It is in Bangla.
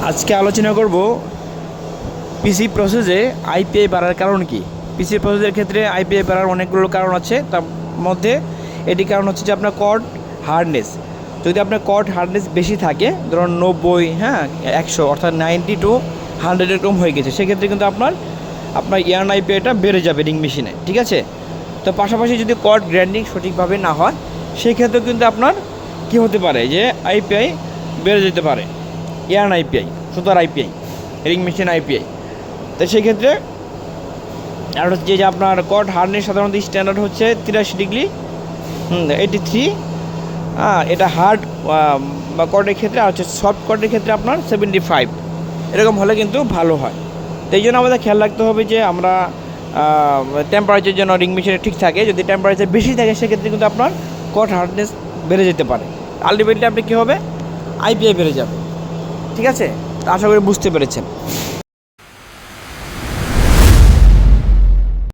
আজকে আলোচনা করব পিসি প্রসেসে আইপিআই বাড়ার কারণ কি। পিসি প্রসেসের ক্ষেত্রে আইপিআই বাড়ার অনেকগুলো কারণ আছে, তার মধ্যে এটি কারণ হচ্ছে যে আপনার কর্ড হার্ডনেস। যদি আপনার কর্ড হার্ডনেস বেশি থাকে, ধরুন 90, 100 অর্থাৎ 90 to 100 এরকম হয়ে গেছে, সেক্ষেত্রে কিন্তু আপনার ইয়ার্ন আইপিআইটা বেড়ে যাবে রিং মেশিনে, ঠিক আছে। তো পাশাপাশি যদি কর্ড গ্রাইন্ডিং সঠিকভাবে না হয়, সেক্ষেত্রেও কিন্তু আপনার কী হতে পারে যে আইপিআই বেড়ে যেতে পারে, ইয়ার্ন আইপিআই, সুতার আইপিআই, রিং মেশিন আইপিআই। তো সেক্ষেত্রে আর হচ্ছে যে আপনার কর্ড হার্ডনেস সাধারণত স্ট্যান্ডার্ড হচ্ছে 83 ডিগ্রি, 83, এটা হার্ড বা কর্ডের ক্ষেত্রে, আর হচ্ছে সফট কর্ডের ক্ষেত্রে আপনার 75 এরকম হলে কিন্তু ভালো হয়। তো এই জন্য আমাদের খেয়াল রাখতে হবে যে আমরা টেম্পারেচার যেন রিং মেশিনে ঠিক থাকে। যদি টেম্পারেচার বেশি থাকে, সেক্ষেত্রে কিন্তু আপনার কর্ড হার্ডনেস বেড়ে যেতে পারে। আলটিমেটলি আপনি কী হবে, আইপিআই বেড়ে যাবে, ঠিক আছে। তো আশা করি বুঝতে পেরেছেন।